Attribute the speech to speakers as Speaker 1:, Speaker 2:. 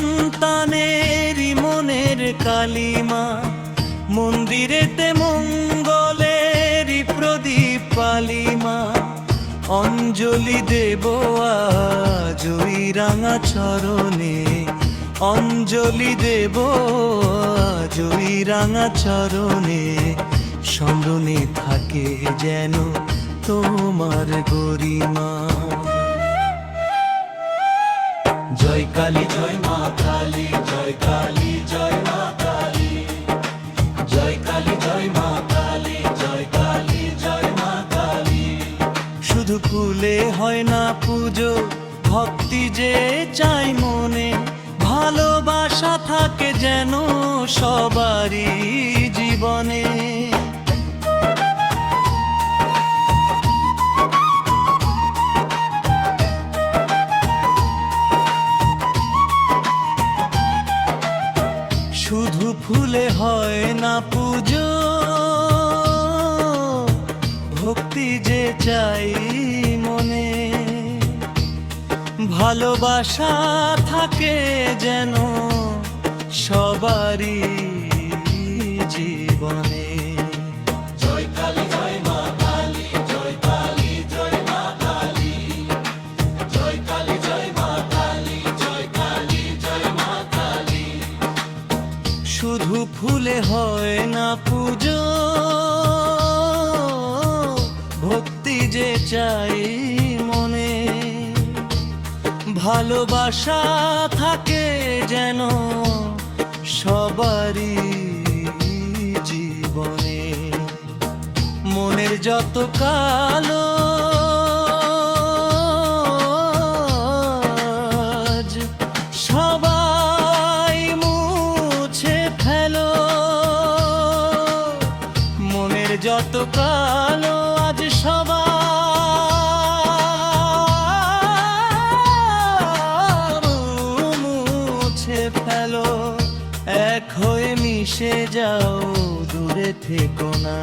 Speaker 1: সন্তানেরই মনের কালিমা, মন্দিরেতে মঙ্গলেরই প্রদীপ পালিমা। অঞ্জলি দেব আজ ওই রাঙা চরণে, অঞ্জলি দেব আজ ওই রাঙা চরণে। স্মরণে থাকে যেন তোমার গরিমা। জয় কালী জয় মা কালী, জয় কালী জয় মা কালী, জয় কালী জয় মা কালী, জয় কালী জয় মা কালী। শুধু কুলে হয় না পুজো, ভক্তি যে চাই মনে, ভালোবাসা থাকে যেন সবারই জীবনে। শুধু ফুলে হয় না পুজো, ভক্তি যে চাই মনে, ভালোবাসা থাকে যেন সবারই জীবনে। জয় কালী জয় মা কালী, জয় কালী জয় মা কালী, জয় কালী জয় মা কালী, জয় কালী জয় মা কালী। শুধু ফুলে হয় না পুজো, ভক্তি যে চাই মনে, ভালোবাসা থাকে যেন সবারই জীবনে। মনের যত কালো সবাই মুছে ফেলো, মনের যত কালো আজ সবাই ফেলো। এক হয়ে মিশে যাও, দূরে থেকো না।